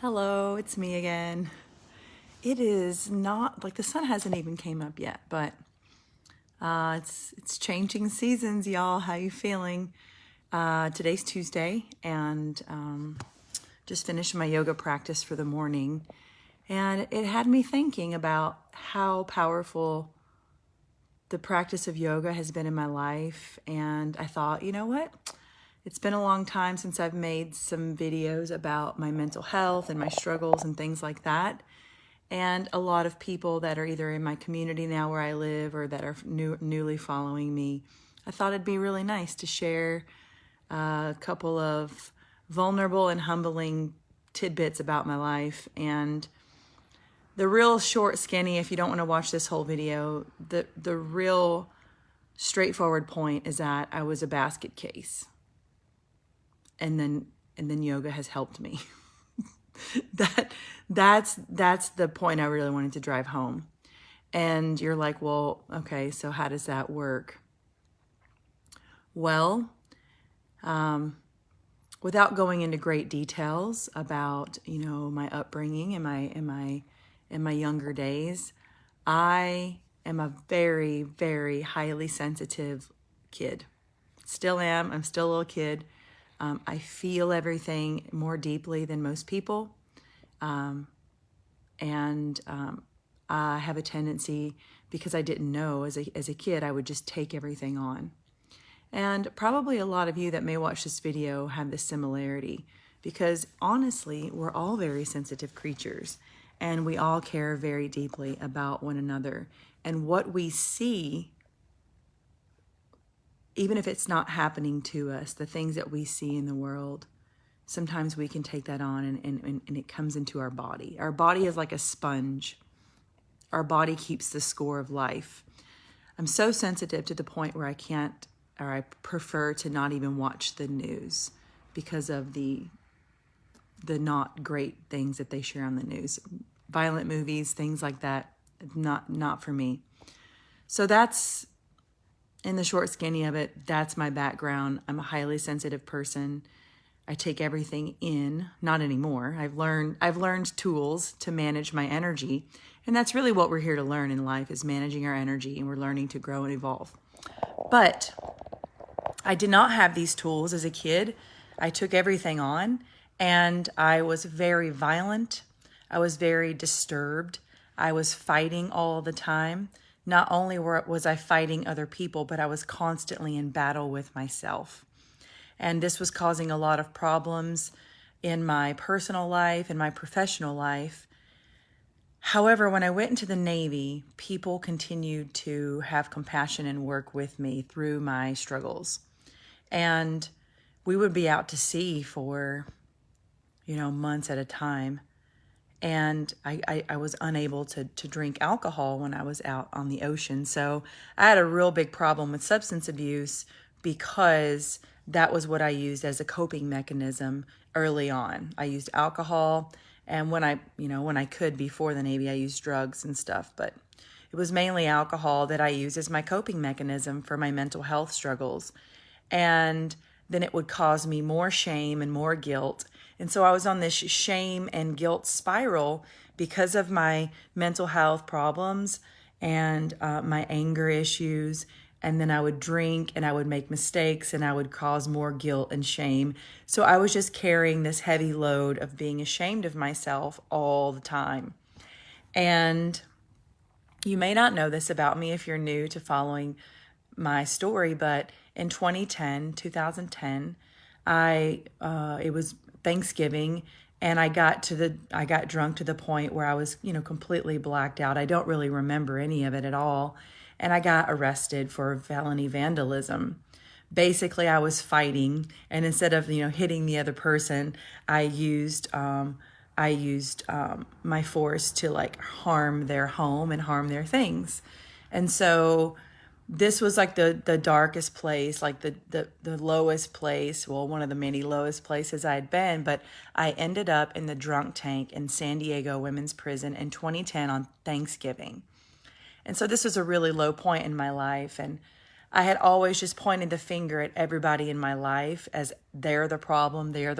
Hello, it's me again. It is not like the sun hasn't even came up yet, but it's changing seasons, y'all. How you feeling? Today's Tuesday, and just finished my yoga practice for the morning, and it had me thinking about how powerful the practice of yoga has been in my life. And I thought, you know what? It's been a long time since I've made some videos about my mental health and my struggles and things like that. And a lot of people that are either in my community now where I live or that are newly following me, I thought it'd be really nice to share a couple of vulnerable and humbling tidbits about my life. And the real short, skinny, if you don't want to watch this whole video, the real straightforward point is that I was a basket case. And then yoga has helped me. That's the point I really wanted to drive home. And you're like, well, okay, so how does that work? Well, without going into great details about, my upbringing in my younger days, I am a very, very highly sensitive kid. Still am. I'm still a little kid. I feel everything more deeply than most people. And I have a tendency, because I didn't know as a kid, I would just take everything on. And probably a lot of you that may watch this video have this similarity, because honestly, we're all very sensitive creatures and we all care very deeply about one another. And what we see, even if it's not happening to us, the things that we see in the world, sometimes we can take that on and it comes into our body. Our body is like a sponge. Our body keeps the score of life. I'm so sensitive to the point where I prefer to not even watch the news because of the not great things that they share on the news. Violent movies, things like that, not for me. So that's, in the short skinny of it, that's my background. I'm a highly sensitive person. I take everything in, not anymore. I've learned tools to manage my energy. And that's really what we're here to learn in life, is managing our energy, and we're learning to grow and evolve. But I did not have these tools as a kid. I took everything on, and I was very violent. I was very disturbed. I was fighting all the time. Not only was I fighting other people, but I was constantly in battle with myself. And this was causing a lot of problems in my personal life and my professional life. However, when I went into the Navy, people continued to have compassion and work with me through my struggles. And we would be out to sea for, months at a time. And I was unable to drink alcohol when I was out on the ocean. So I had a real big problem with substance abuse, because that was what I used as a coping mechanism early on. I used alcohol, and when I could before the Navy, I used drugs and stuff. But it was mainly alcohol that I used as my coping mechanism for my mental health struggles. And then it would cause me more shame and more guilt. And so I was on this shame and guilt spiral because of my mental health problems and my anger issues. And then I would drink and I would make mistakes and I would cause more guilt and shame. So I was just carrying this heavy load of being ashamed of myself all the time. And you may not know this about me if you're new to following my story, but in 2010, it was Thanksgiving, and I got drunk to the point where I was, completely blacked out. I don't really remember any of it at all. And I got arrested for felony vandalism. Basically, I was fighting, and instead of, hitting the other person, I used my force to harm their home and harm their things. And so this was like the darkest place, like the lowest place, well, one of the many lowest places I had been, but I ended up in the drunk tank in San Diego Women's Prison in 2010 on Thanksgiving. And so this was a really low point in my life, and I had always just pointed the finger at everybody in my life as they're the problem, they're the